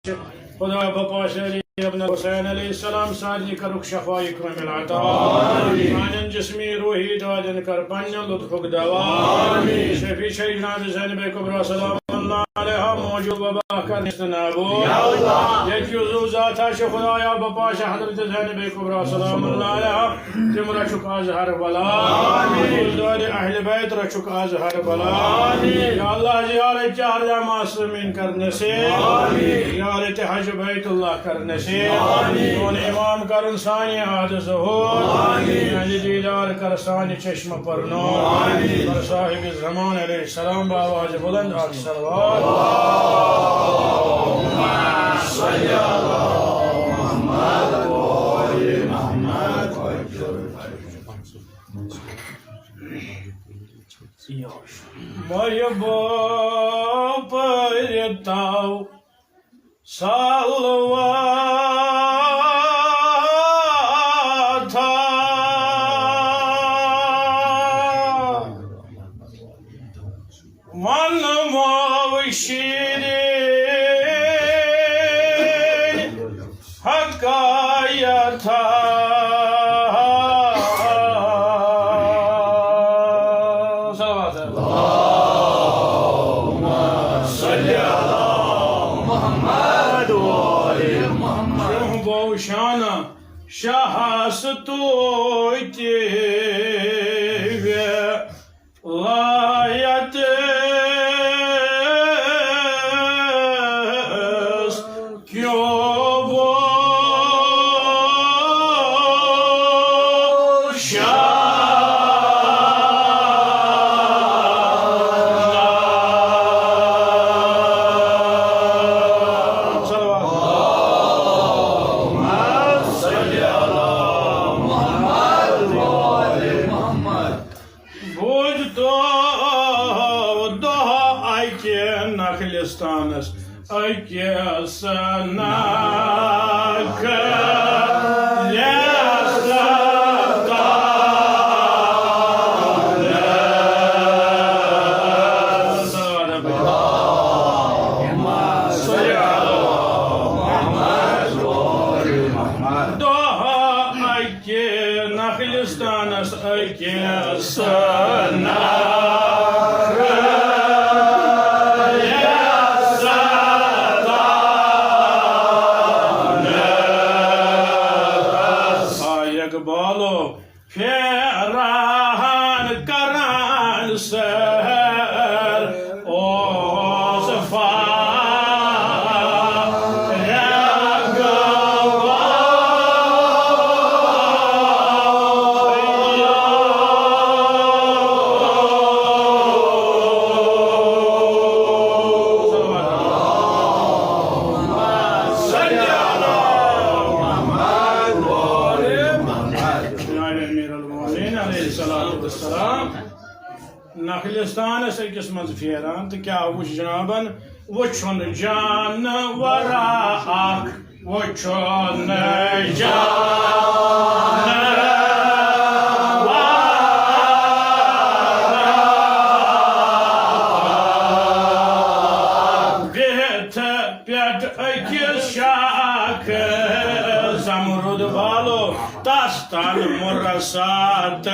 خدا بپاش علی ابن حسین علیہ السلام سادی کرک شفائی کرم العطا سانن جسمی روحی دادن کر پنج لطفک دوا شفی شیدنا زینب کبرا سلام اللہ علیہ موجود وبا کر نستنابو یکی وضو ذاتا خدایا بپاش حضرت زینب کبرا سلام اللہ علیہ تم رچک ازہر بلا دول اہل بیت رچک ازہر بلا یا اللہ زیارت چہر معصومین کرنے سے زیارت حج بیت اللہ کرنے سے دون امام کرن سانی عاد ظہور دیدار کر سانی چشم پر نور پر صاحب زمان علیہ السلام بآواز بلند آج سلوات اللہم صلی علی محمد و آل محمد محبوب پرتاو صلوات من موشیرین حقایتا صلوات اللہم صلی علی محمد و آل محمد بوشانا شاہست تویتی لایت Nahlistan's I guess Nahlistan's أكيس مزفيران تكيا وش جنابن وشون جان وراءك وشون جان بيت أكيس شاك زمرد بالو تستان مرسات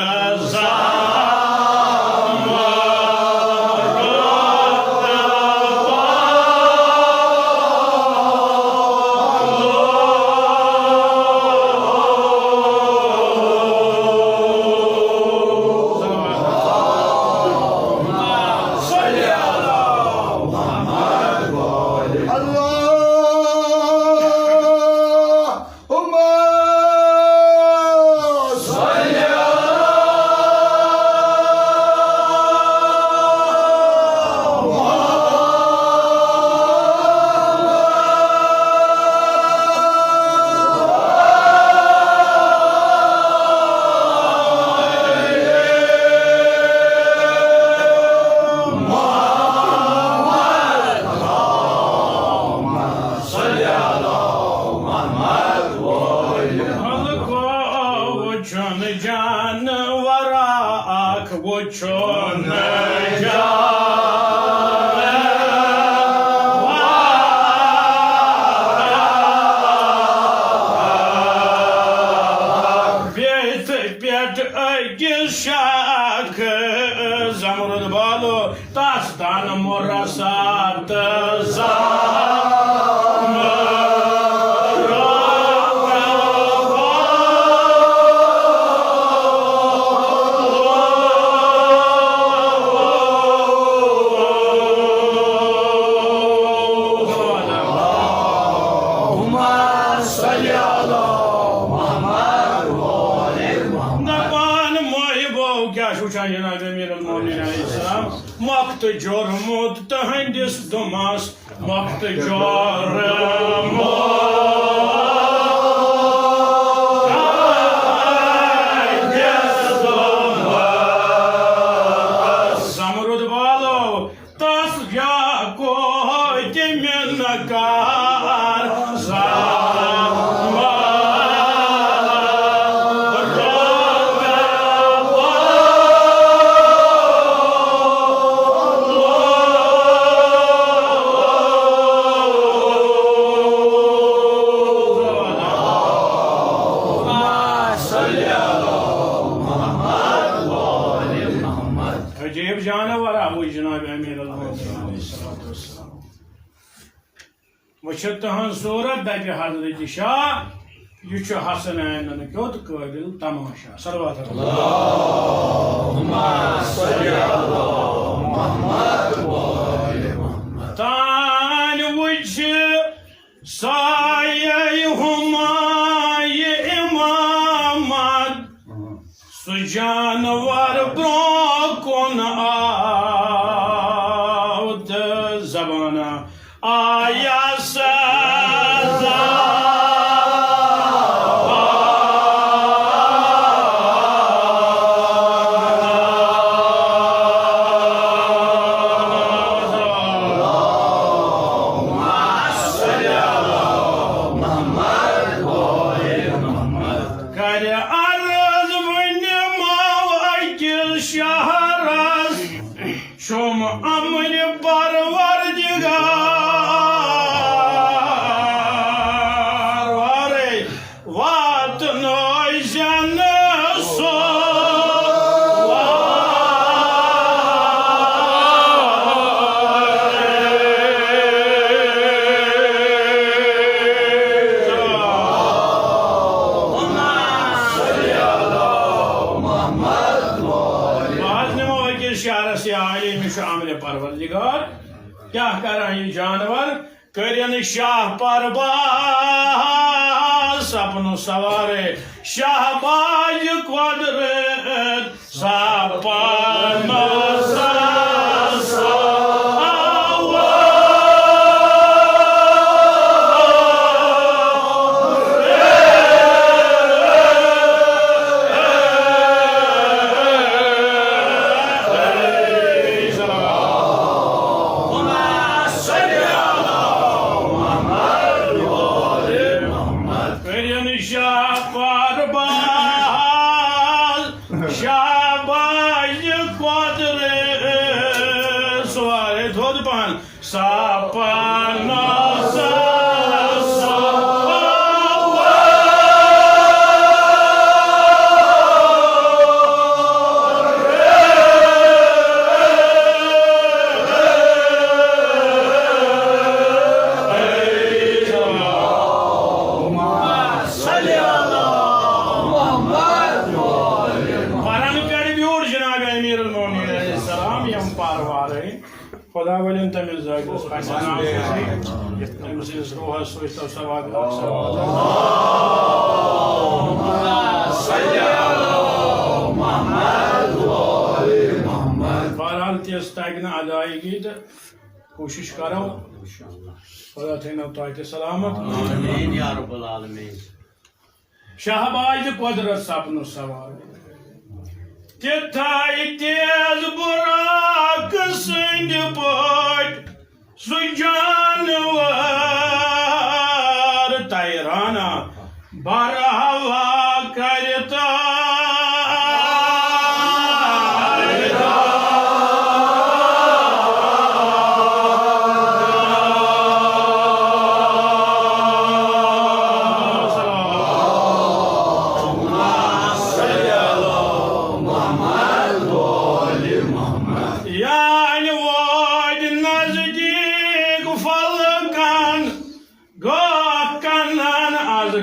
शाख जमरुद बालो तास्तान मोरसात जनाब अमीर अल-मोमिनीन अलैहिस्सलाम मक्त जोरमुत तहंदिस दुमास मक्त जोरमुत जमरुद बालो तस जा को तिमिनकार अजीब जानवर वो जनाब अमीर अलैहिस्सलाम वह तहन सूरत दपि हजरत शाह यह हसन ऐनन क्योत काबिल तमाशा सल्लल्लाहु अलैहि वसल्लम तान वुछ साये हुमाये इमामत सु जानवर ब्रो कौन आउद ज़बाना आया सज़ा शहरस शुम अमर परवरदिगार वारे वात नौजन सो शामिल परवरदिगार क्या कर जानवर करन शाह परबास अपनो सवारे शाहबाज कुदरत सपनो शाहबाज कुदरत सवारे थोद पान सपनो खुदा वलिन तमिल जागस नाम से रूह सोचता सवाद बहरहाल तेज तगना अदायगी तो कोशिश करो खुदा थो तह सलामत शाहबाज कुदरत सपनो सवार तिथाई तेज बुराक सिंध पट सु जानवर तैराना बरहवा करता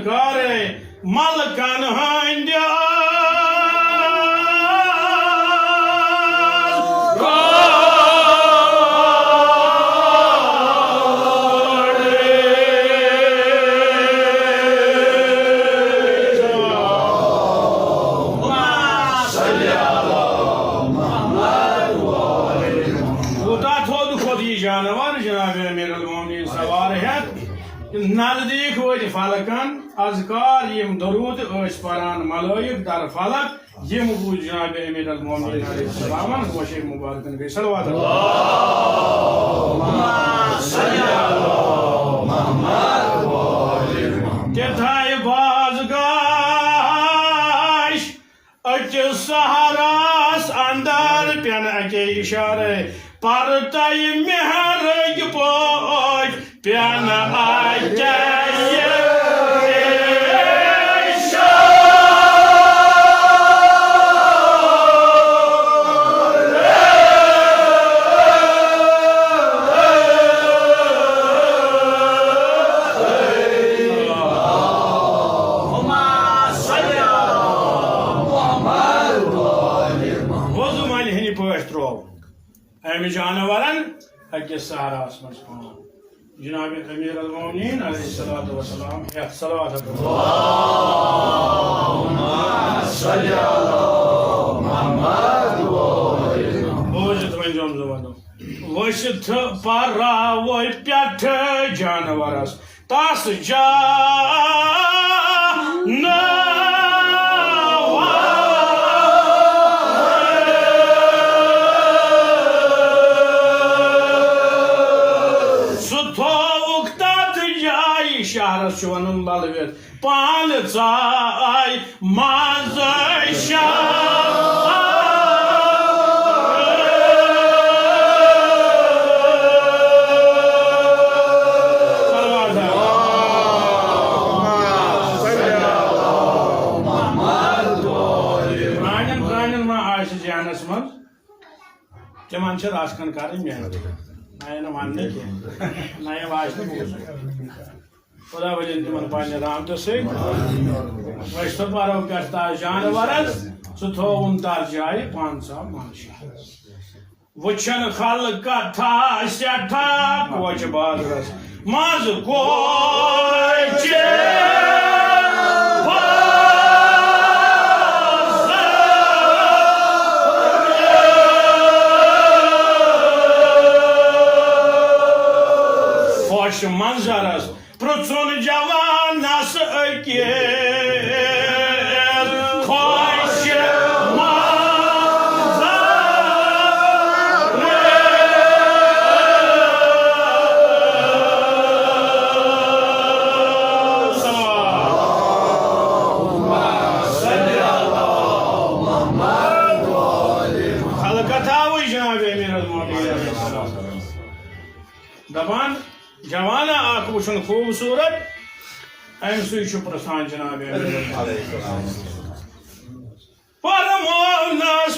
कर मलकन हंद जानवर जनाब अमीरुल मोमिनीन सवार है नजदीक वो फलकन अजकार यम दरूद परान मलाइक दर फलक यम बूझ जनाब अमीरुल मोमिनीन अलैहिस्सलाम गोशे मुबारकन गई सलवात तेथाय बाजगाश अच सहारास अंदर पेन अके इशारे पर तय मेहर पोज पेन अके अमि जानवरन अकिस सहारास मज जनाब अमीरुल मोमिनीन अलैहिस्सलातु वस्सलाम सलावत बोझत वन जम जमनो वशत परा वो प्यठ जानवरस तास जा शहरस वन ललवित पान चाय मज प्राणन जानस मज तिमन राशन कर मेहनत ना मानने ना आज खुदा वजन तुमन पाने रामत सत परो करता जानवर सह थोन तर जाय 500 मन वचन खल कथा सठा कोच बाजरस मज कोच खुश मंजरस प्रुन जवानस खुश खलकथा वही जनाब अमीरुल मोमिनीन दपान जवाना आख वुन खूबसूरत अम सु प्रसान जनाब परमोनस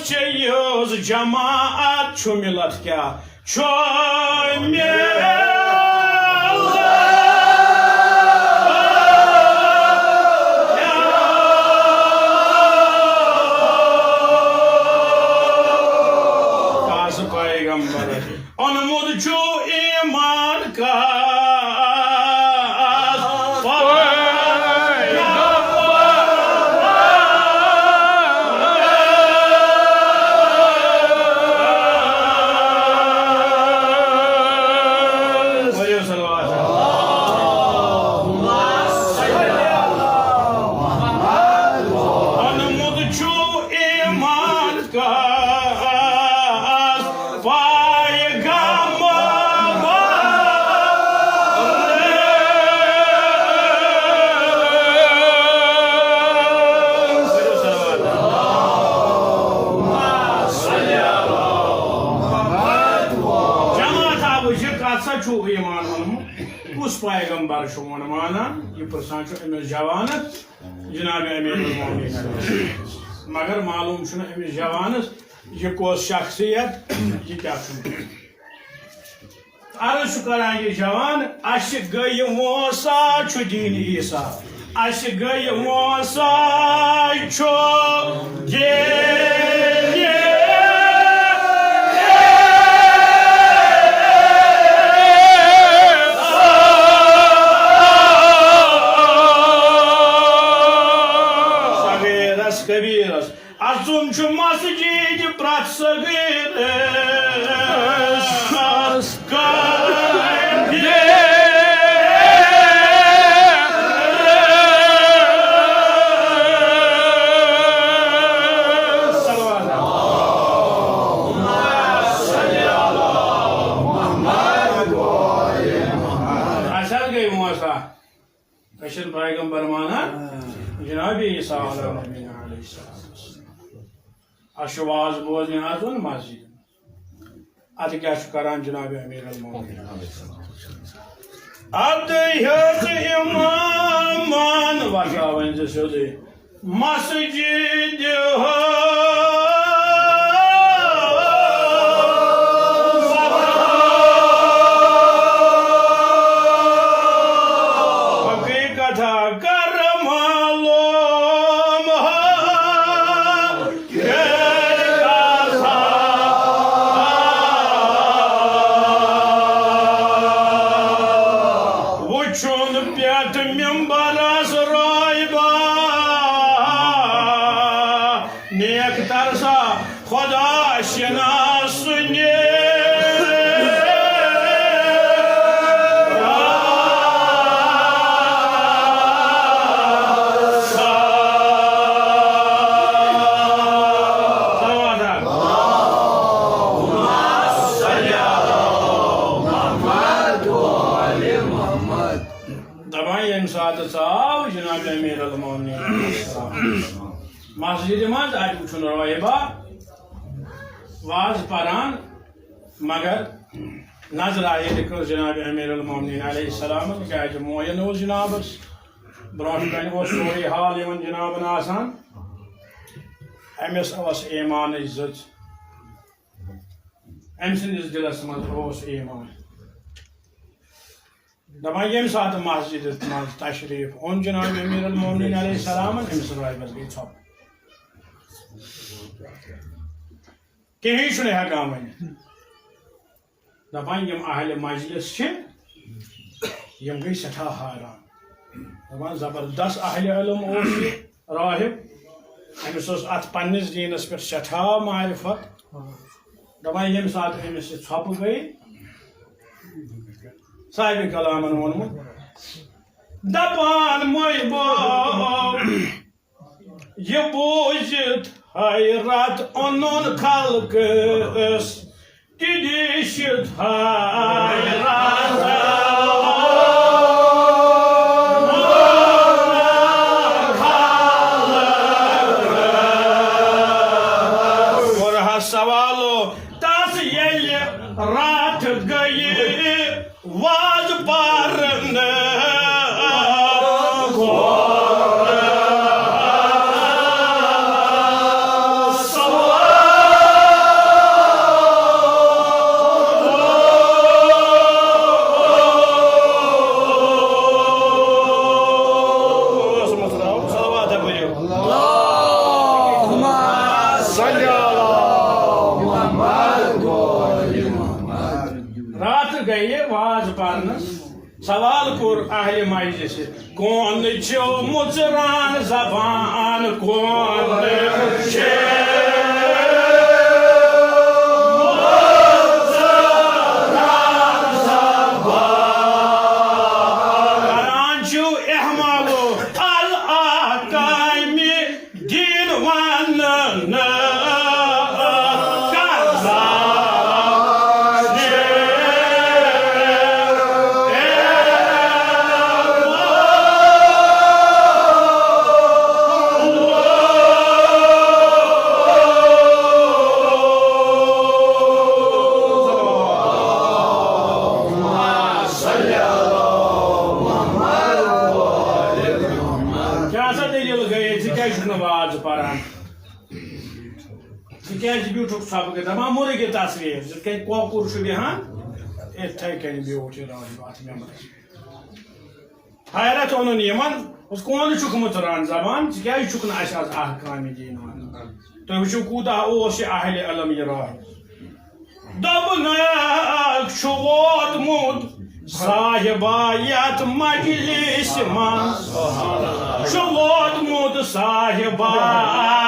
जमात मिलत क्या पैगंबर अनमुद छो ईमान का उस पैगंबर वन माना यह प्रसान अमिस जवानत जनाब अमीरुल मोमिनीन मगर मालूम अमिस जवानस यह कौस शख्सियत यह क्या अर्ज करान यह जवान अश गई मोसा दीन ईसा अश गई मोसा छो सगीरस कबीरस अजुम छु मस्जिद प्रत सगीरस कशर पैगंबर माना जनाब ईसा अशवाज बोजन अजुन मस्जिद अत क्या करान जनाब अमीर अल-मोमिनीन अद इमामान वजावन सोदे मस्जिद नेक तरसा खुदा शनासने दबाई सात साव जनाब अमीर अल-मोमिनीन मस्जिद मज अचुन रोहिबा वाज पारान मगर नजर आए जनाब अमीर अल-मोमिनीन अलैहिस्सलाम क्या मोयन जनाबस ब्रोह कन सोरे हाल जनाबन आसान अमिस ईमान जज अम सिंदिस दिलस मज ईमान दपान ये सात मस्जिद मज तशरीफ ओन जनाब अमीर अल-मोमिनीन अलैहिस्सलाम अमिस रोहिबस गई छप कहीं हेकान वन दपान अहल मजलिस गई सठा हैरान दपान जबरदस्त अहल इल्म राहिब अमिस अत पन्निस दीनस पे सठा मारिफत दपान ये सात अमिस छप गई साहिब कलामन वोनमुत दपान मोइबो ये बोझित हैरत ओनुन खल्कस तिदिशित हैरत और सवालो तस ये रात गई वाज पारन रात गई वाज पारनस सवाल कोर अहले मजलिस कौन छो मुचरान जबान कौन छे ब्यूटुक सब दपा मुर्ग तस्वीर कोकुर बिहान इथे कन ब्यूट हैरत ओन उस कौन चुकमुत रान जबान क्या चुकन आज अहकाम दीन वन तुम वो कूता अहल अलम यह राह वोतमुत साहिबायत मजलिस मज वोतमुत साहिबायत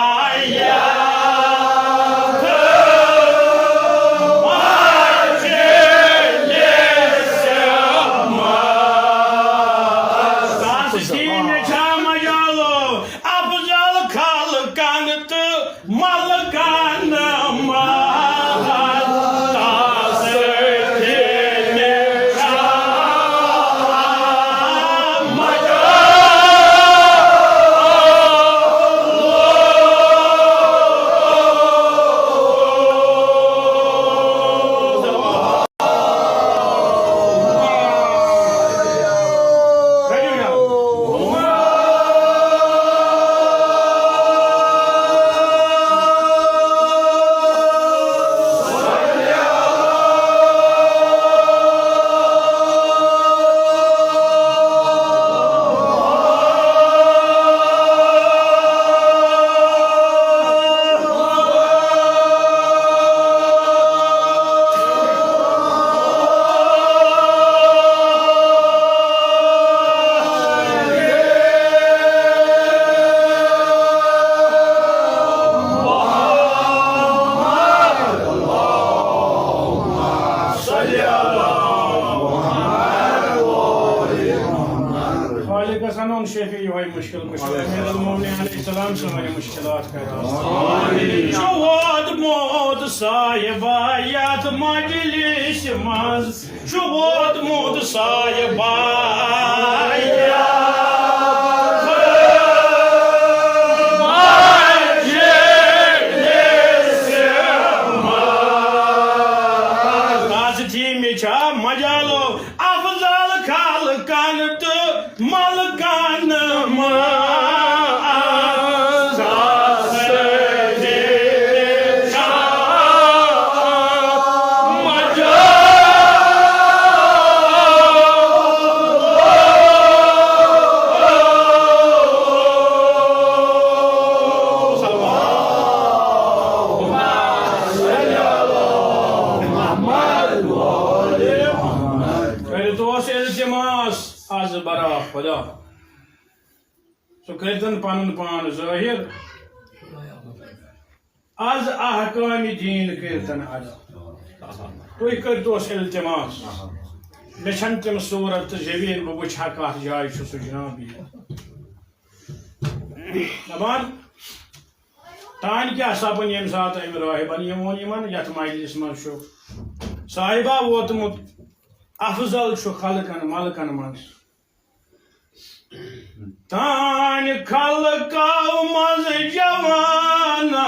साहिबायत मजलिस मज वोतमुत साहिबायत मजलिस मज मजालो अफजल खालकन तो मलकन खुदा सो करतन पन पान जाहिर आज अहकाम दीन करतन अदा तुम करतोस इल्तिमास मे तम सूरत जवीन बह वुछा कत जाय सह जनाब दपान तान क्या सपन यम सात अम राहिबन वोन ये मजलिस मज साहिबा वोतमुत अफजल खलकन मलकन मज तान खलकाव मज जवाना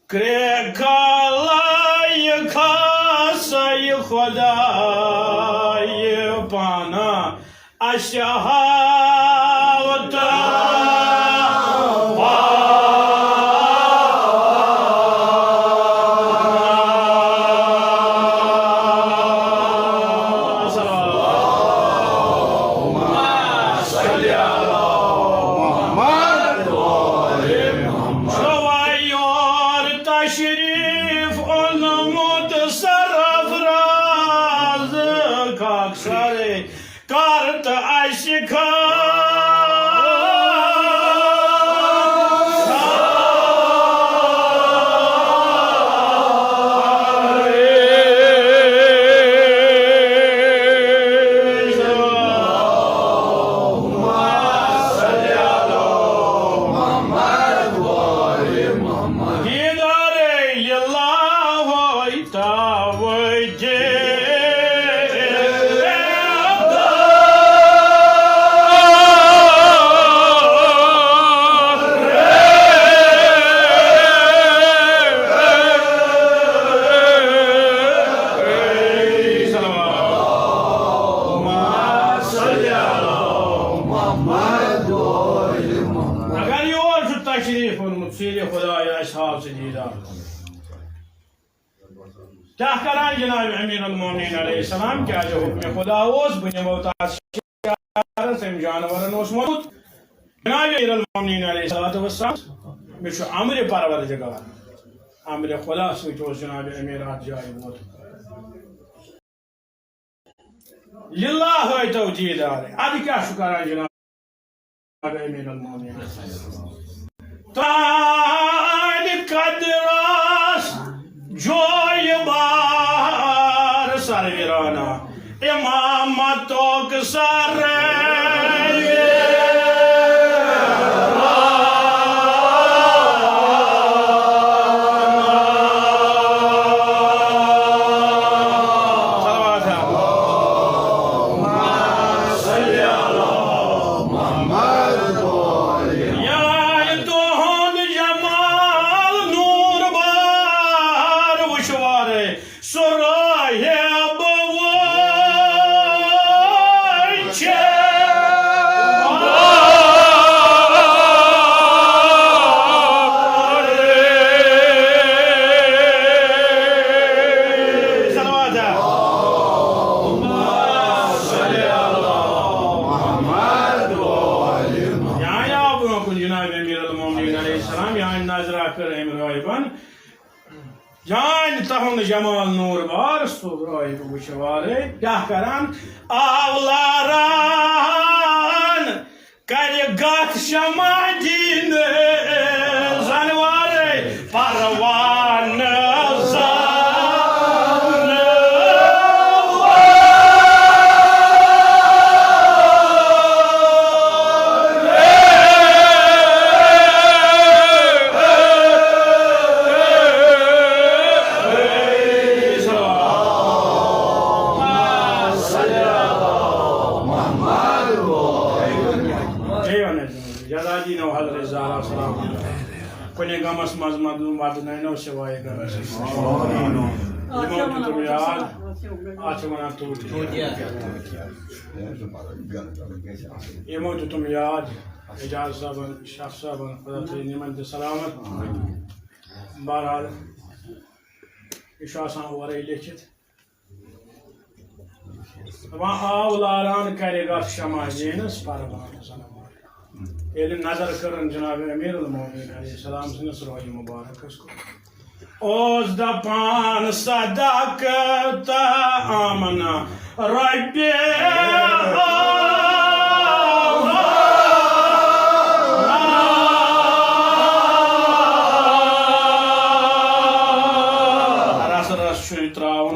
क्रे खालाय खासाय खुदाय पाना अशहावता क्या करान जनाब अमीर अल-मोमिनीन अलैहिस्सलाम क्या जो हुक्म खुदा ओस बनिमो तास शिकार तम जानवरन ओस वोनमुत जनाब अमीर अल-मोमिनीन अलैहिस्सलाम मे अमर परवरदिगार अमर खुदा सत ओस जनाब अमीर अत जाय वोत लिल्लाह व तौजीदार अद क्या करान जनाब अमीर अल-मोमिनीन तान कदरास जोय बार सरवीराना इमामतों सर जमाल नूर बार सुराय वुशवारे क्या करान आवलारान कर गथ शमा दिन जानवारे परवान गमस मज मदलूम वादनैनो सिवाय गमस तुम याद आज वना तूत यमो तुम याद इजाज साहब शाह साहब खुदा ते निमत सलामत बहरहाल इशासान वरे लिखित वहाँ आवलारान करेगा क्षमा जीनस परवान ये नजर करन जनाब अमीर अल-मोमिनीन अलैहिस्सलाम सनस रोय मुबारक को ओस दपान सदाकत आमना रब्बी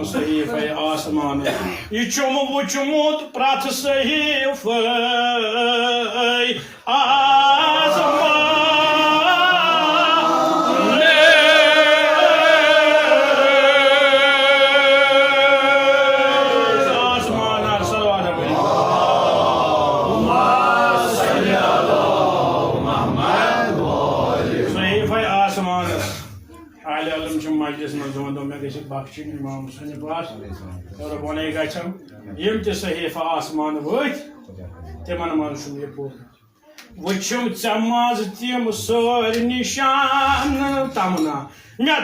सहीफे आसमान यह वुचमुत प्रथ सहीफे बख्शिन इमाम हुसैन पास और बने गम यम ते सहीफा आसमान वत तिमन मन ये पूर वुचम चमाज तम सोर निशान तमना मे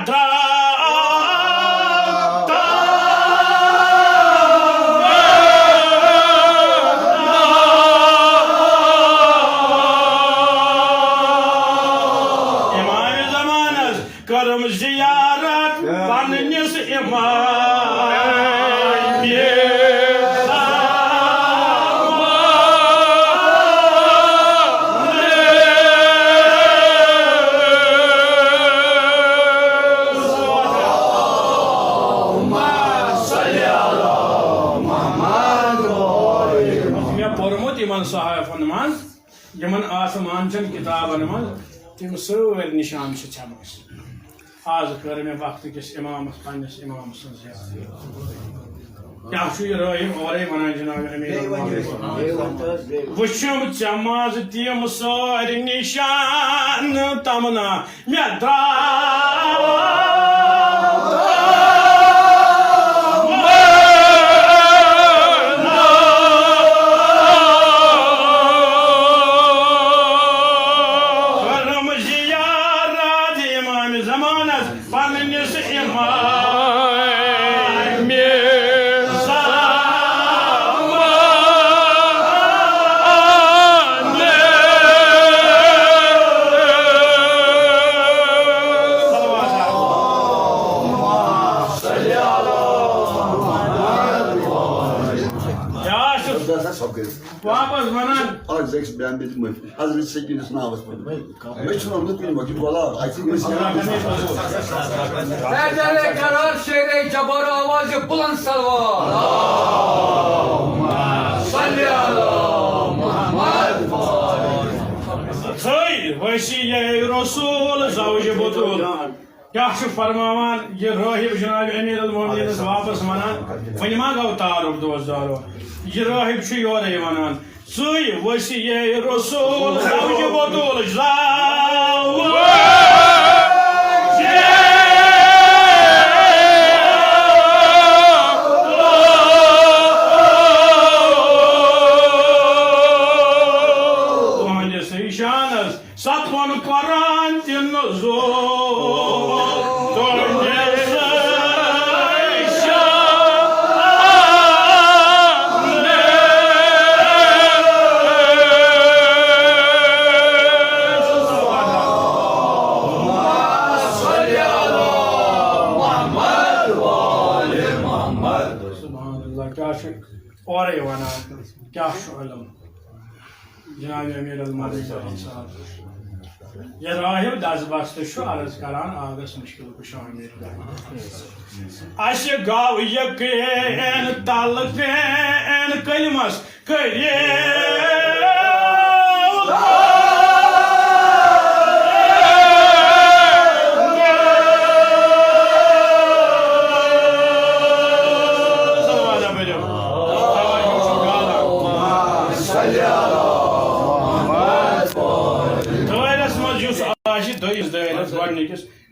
इमाम जमानस करम जियारत पन्निस सहाफन मज यमन आसमान चन किताबन मज तम सर निशान छमस आज कर मे वक्त किस इमाम पन्निस इमाम सज क्या राय और वन जनाब अमीर वुचम चमज तम सर निशान तमना मे वापस वनान Hazreti Sekin'in sınavı yapıldı. Ben şunu unutmayayım bakayım valla. Serdar karar şehre cabar avazı bulan salvar. Salli ala Muhammed. Hayır, vesiye Resul zavcı butul. Yaxşı farmavan ye rahib Cenab-ı Emir el-Mu'minin वापस वनान वनि मा गौ तारुफ दोस्तदारो ये rahib şu yora vanan suy vesiye Resul zavcı butul Satman karantin oraya vana kya şu alam Cenab-ı Emir el-Mu'minin ये राहिब दसबस्त अर्ज करान आगस मुश्किल कुशामिर अस गाव यकीन तल पेन कलमस करे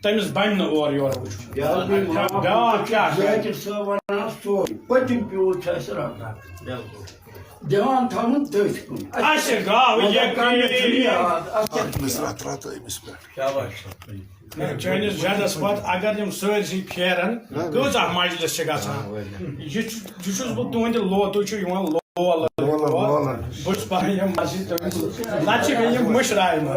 Temiz banyo uğruyor bu. Ya Belki savana soy. Pati bir uçası rakar. Devam tamın döşkün. Aşık gav yekin. Mesela trataymış be. Çayınız jada spot agar yum sözü peren. Göza majlis çıkarsan. Yüzüz bu tuğunca lotu şu yuvan lola. Boş parayım masih Laçı benim müşrayım.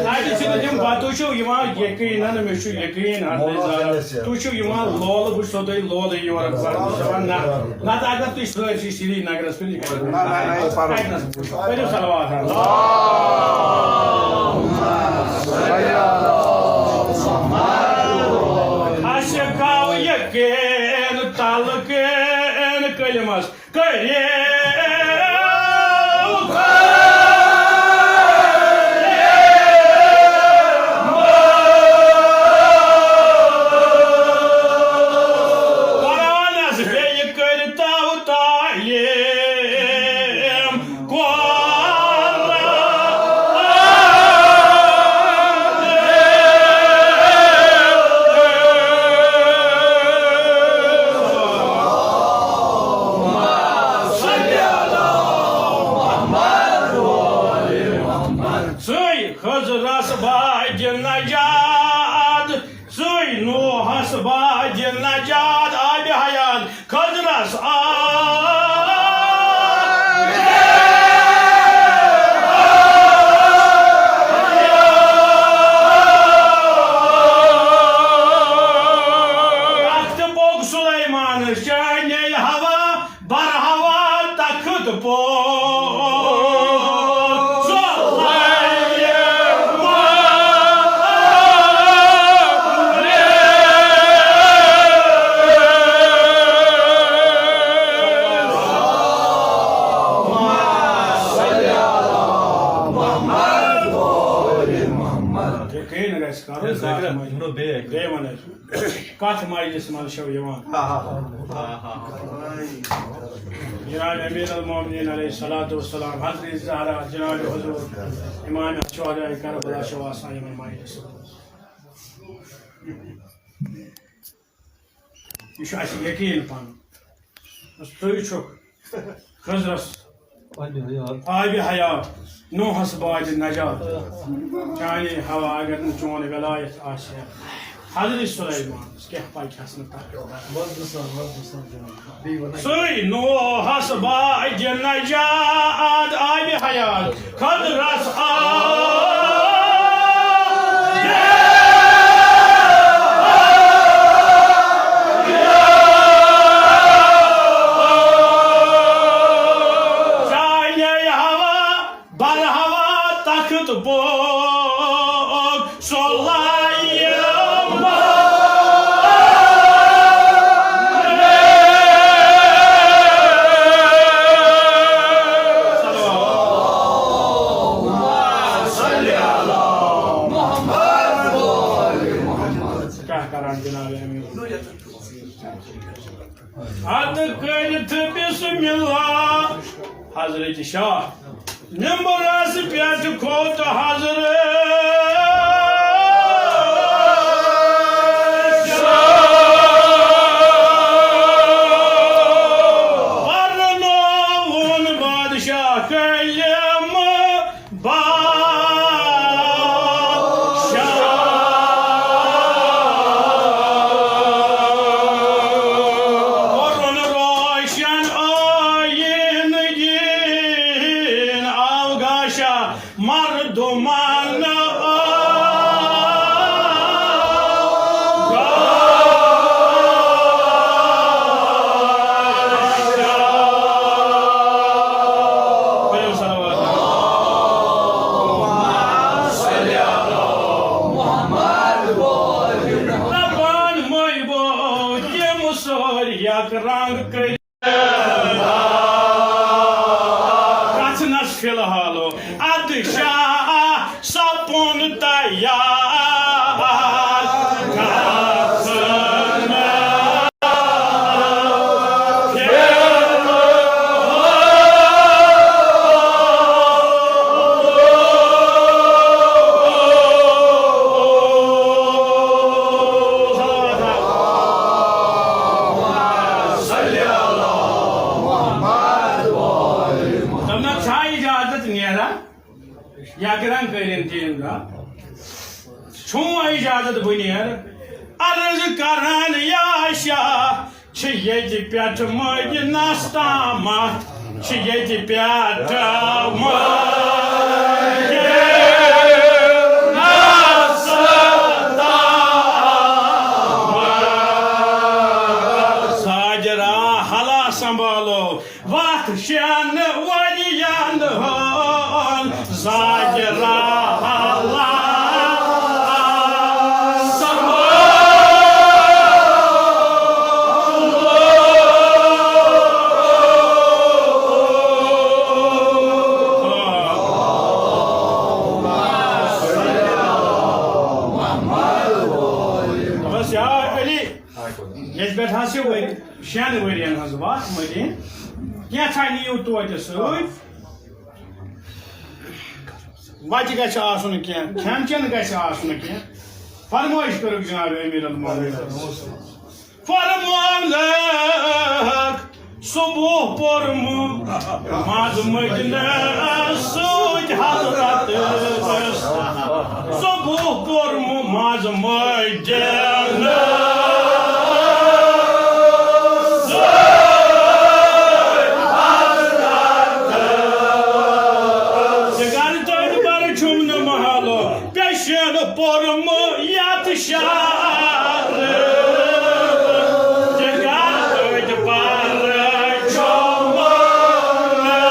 Hadi şimdi batu şu yuvan yekin anı şu yekin artık. Tu şu yuvan lola bu sodayı lola yuvar. Zaman na da agar tu sözü sili nagras pili. Benim salavat. Aşık gav yekin talken kılmaz kare Kaç majlis malışav yaman. Cenab-ı Emir el-Mu'minin aleyhissalatu vesselam Hazreti Zahra Cenab-ı Huzur İmam-ı Şuhada-i Karbala Şevasa Yemen majlis. Şu aşı yekin pan. Suyu çok. Hızras. Abi hayat. Nuh hasbâd-i necat. Yani hava agarın çoğunu velayet aşiya. Hazreti Süleyman, इसके पाई खासने तक Suy Nuh hasbâd-i necat. Abi hayat. Hızras. bog solayım Adı kayıtı bismillah Hazreti Şah Nimbarası piyatı kota Hazreti Şah Varın oğlun padişah kayımı Mardumanı Yak rang Kaçınaş filhalo Adı Şah Sapun dayar Kaçına Yakran kayıntiğimde Çoğu icadet bunyer Arız karan yaşa Çiyeci piyatımı nastama Çiyeci piyatımı Sacra hala sambalo Vahşan vadiyan Zajra Allah Bas ya Ali Necbet hası var Şen var yalnız var mıydı? Ya tane yutuğu söyle Vacı gâç asını ki, kemçen gâç asını ki, farmoş kırık Cenab-ı Emir al-Muhammed. Farmanlık, subuh pormu, mazmıcına suç hazratımız. Subuh pormu, mazmıcına. Pormu yatışarı Cegal öyle barı çoğmanı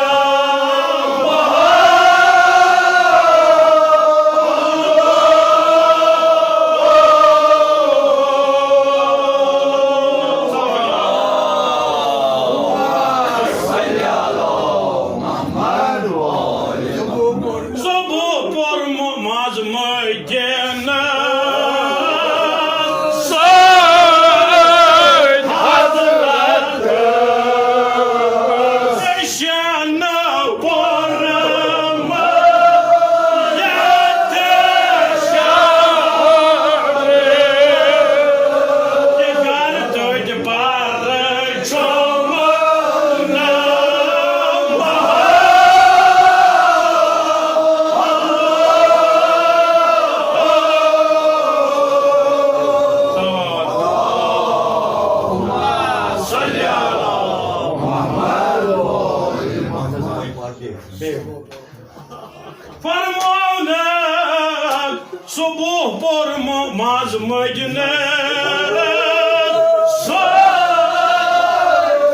Zobu pormu mazmı Farmanak subuh pormu mazmıcına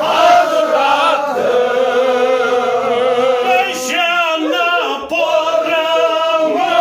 hazratı Eşyana pormu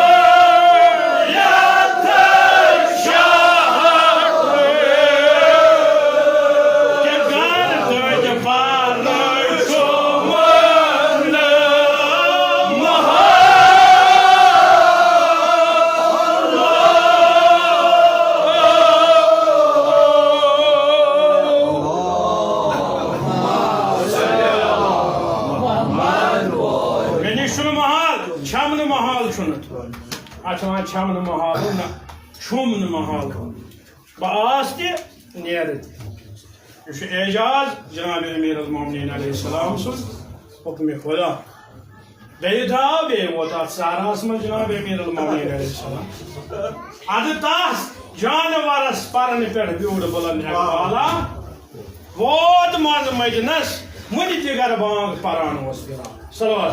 अथवा छमन महाल न छुमन महाल बास नेर एजाज जनाब अमीर अल-मोमिनीन अलैहिस्सलाम सुन हुक्म खुदा बे द्राव बे वोत अत सहरास में जनाब अमीर अल-मोमिनीन अलैहिस्सलाम अद तास जानवरस परन पे ब्यूड बुलंद अकबाला वोत मज मजनस मुझ जिगर बांग परान सलवात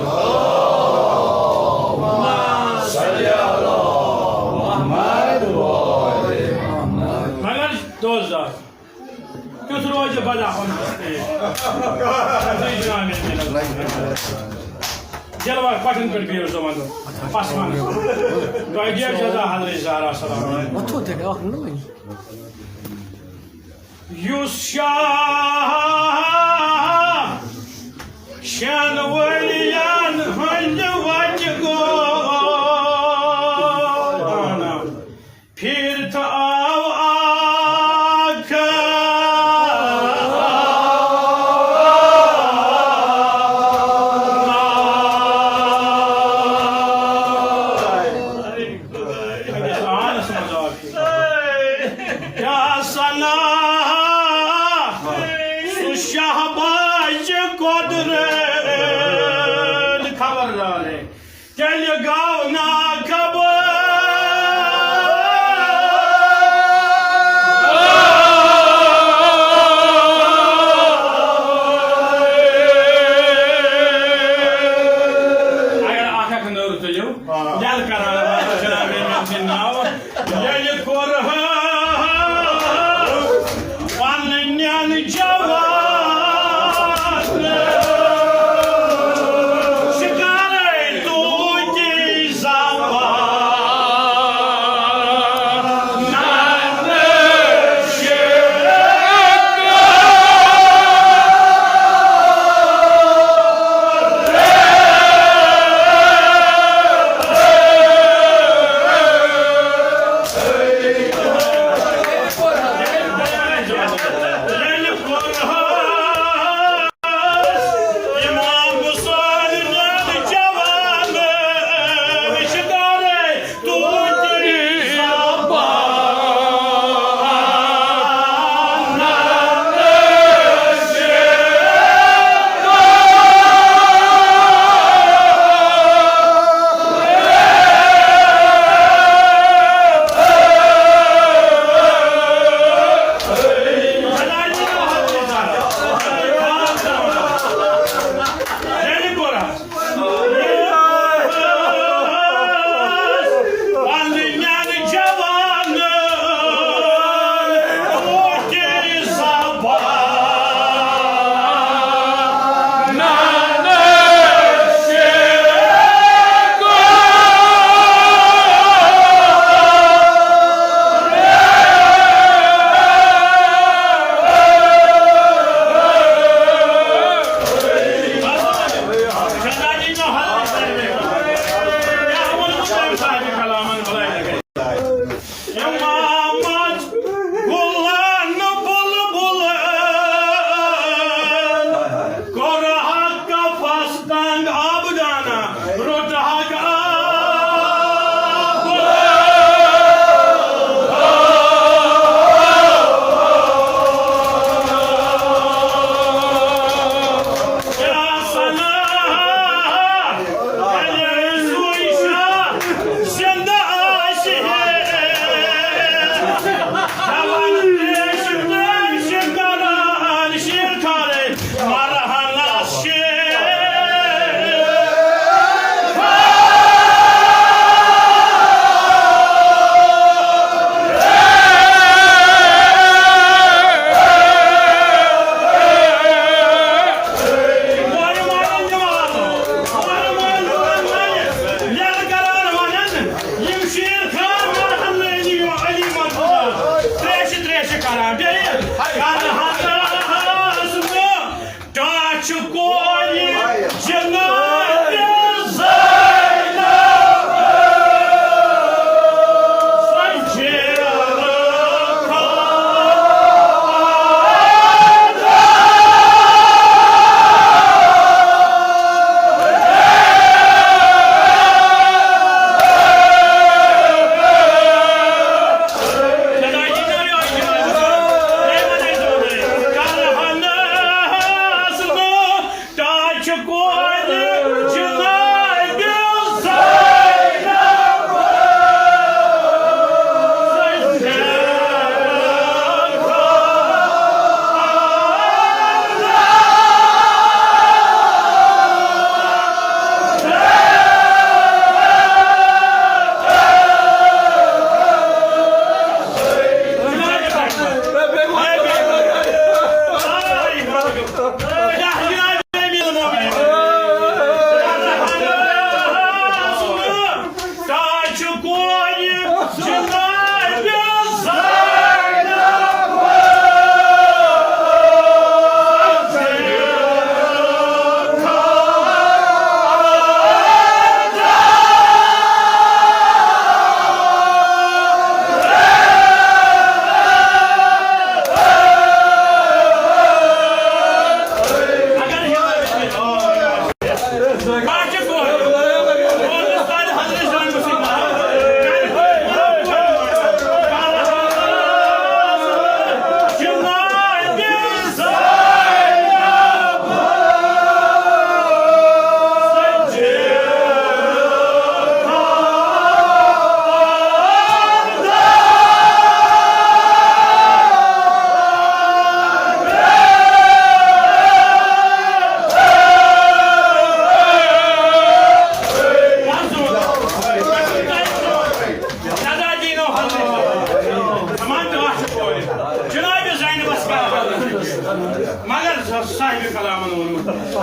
मगर दोस्त क्यों रोज बजा जलवा पठन कर भी जमान पासमान तो आइडिया जदा हजरत ज़हरा सलाम युशाह शान वलियान हल वज गो फिर तो आओ आका या सना सुशाहबाज कोदर खबरदार है चल गाँव ना खबर अगर आखा खंडोर तो यो याद करा जनाब में नाव ये कोर वानन्यान जवान शिकारे तू की ज़बान नान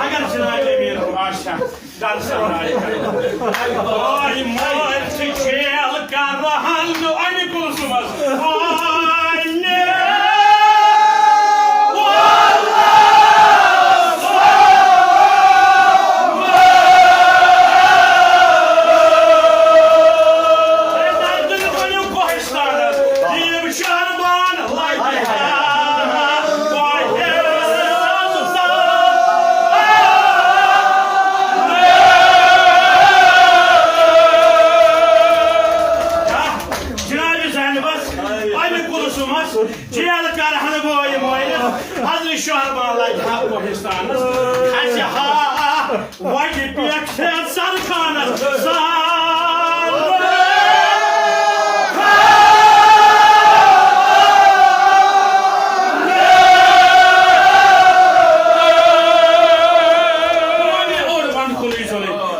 Agar Cinaye bir aşağı dersen ay mal çiçeği karahanlı aynı konuşmaz. Anne. Ciğerli karahını boyum oyunu. Hazır şu arabalar ha Pakistan'ız. Hacı ha vacip yakşen sarkanız.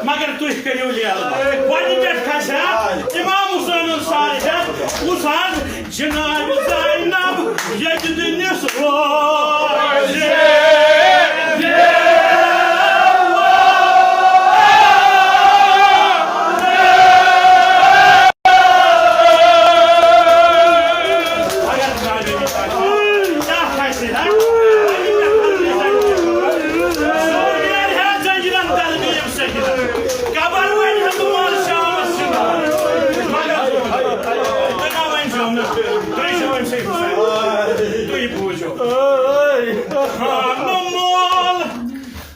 Magar tu iskeli uliyalım. Vacip yakşen İmam Hüseyin'in sahibi Usan Cenab-ı Zeynep yediniz roze.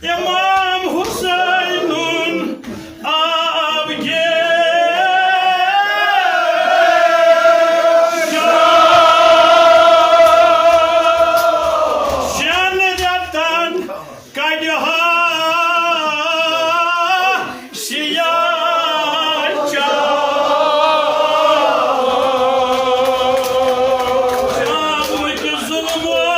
İmam Hüseyin'in abge cennetten kaydıha şiyaca camı kızılma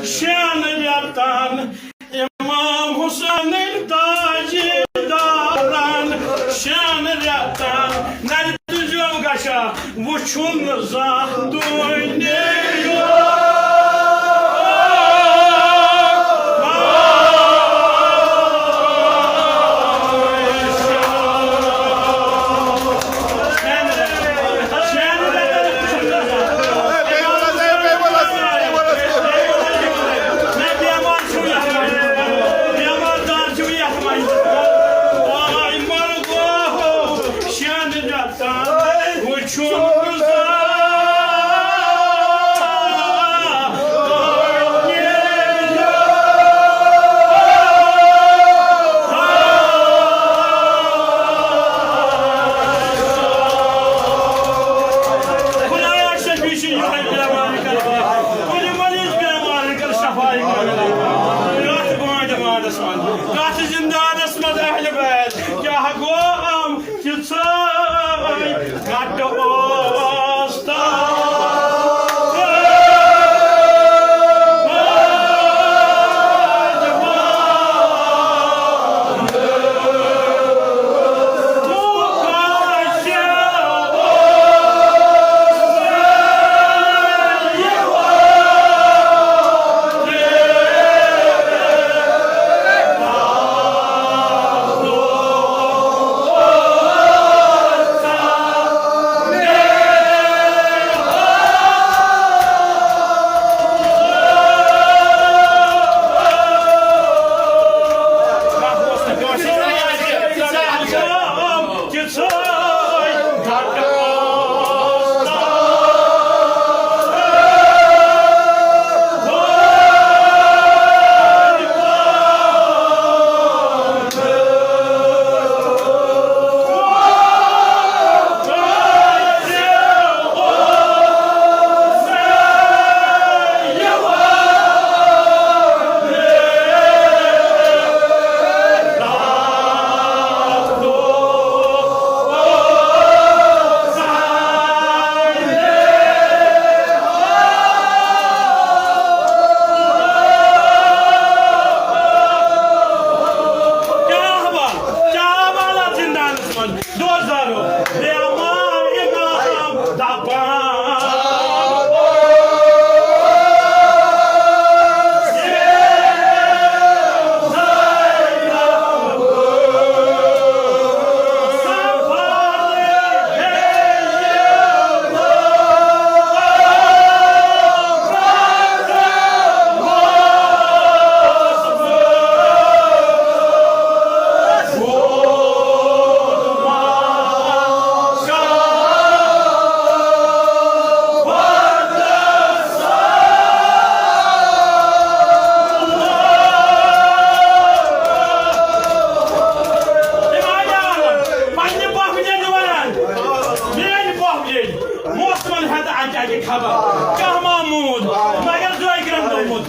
şeniyattan İmam Hüseyin'in tacı daran şeniyattan nerede kaşa vuçun zahduyneye Uçun güzel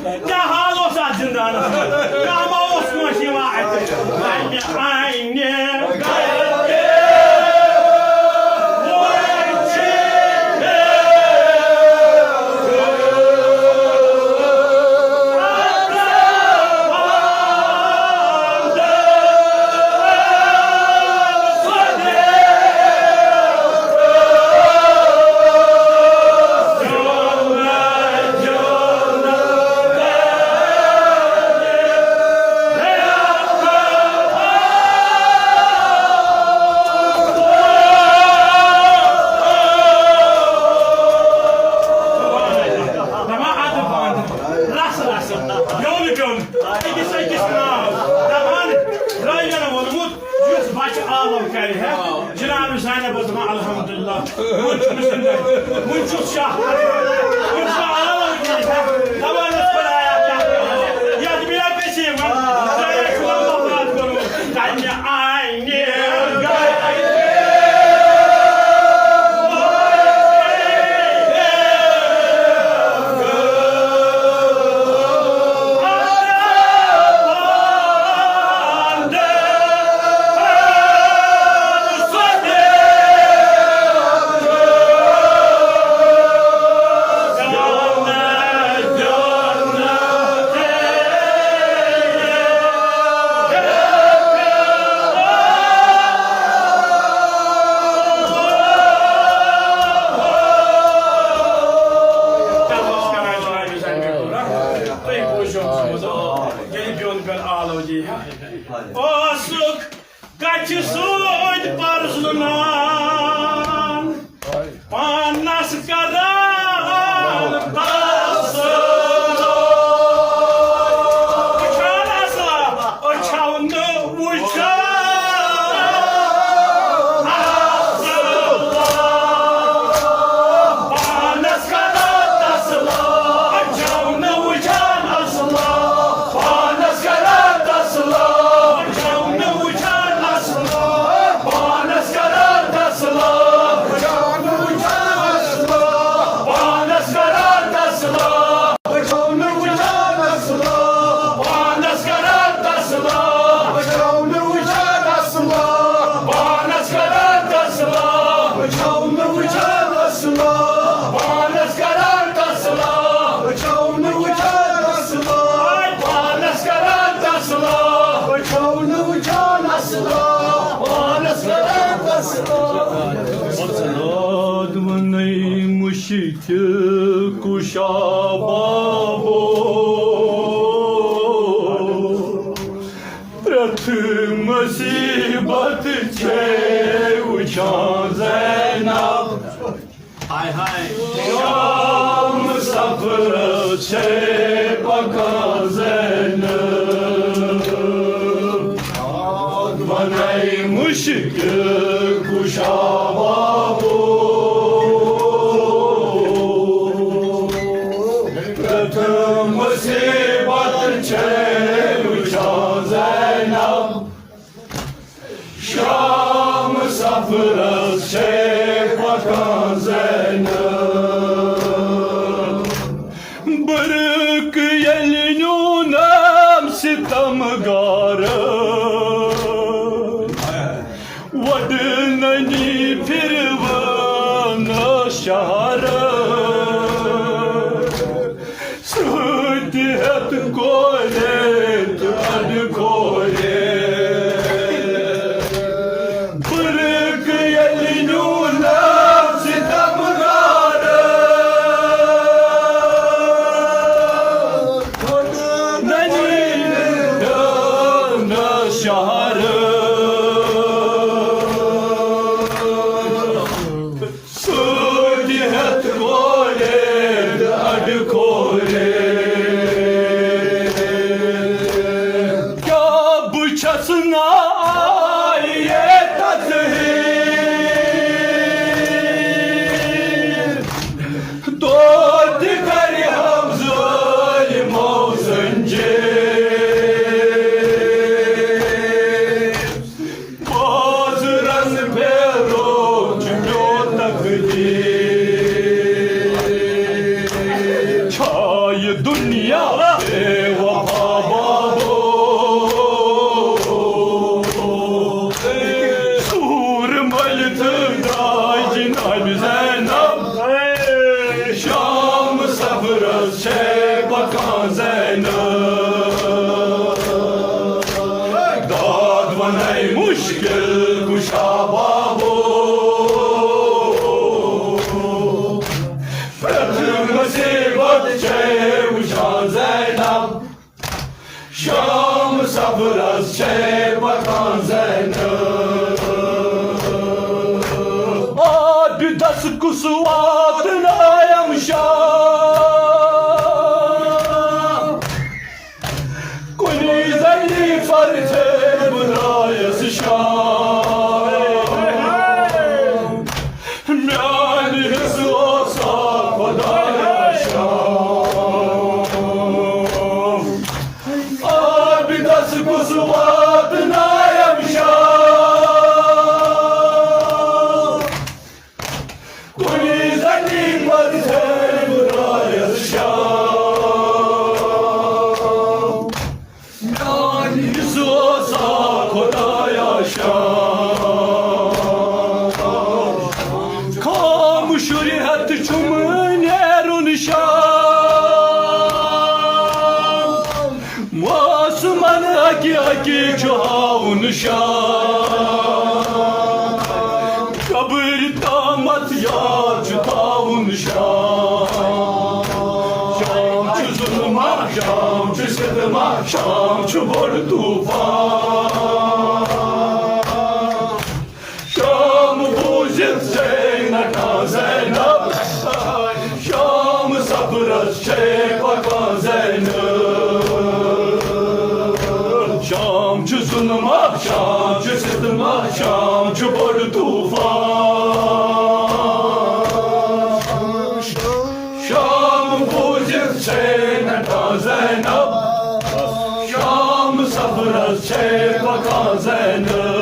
क्या हाल हो सा जिंदान क्या माओस मोशी वाट आईने sabırız çek bakan Zeynep Abi das kusuvatına yamışam Kuni zeyli farite buraya sıçam Yani hızı olsa kadar yaşam Abi das kusuvatına yamışam Kuni zeyli farite buraya sıçam Yani hızı olsa kadar yaşam Kamuşuri hattı çumun erun şam Masuman aki aki çoğun şam Kabir damat yar çıtavun şam Şam çözülüm akşam çözülüm akşam çubur tufan Şam bu Zeynep Zeynep Şam sabırız çek bakan Zeynep Şam çözülüm akşam çözülüm akşam çubur tufan Şam bu Zeynep Zeynep Şam sabırız çek bakan Zeynep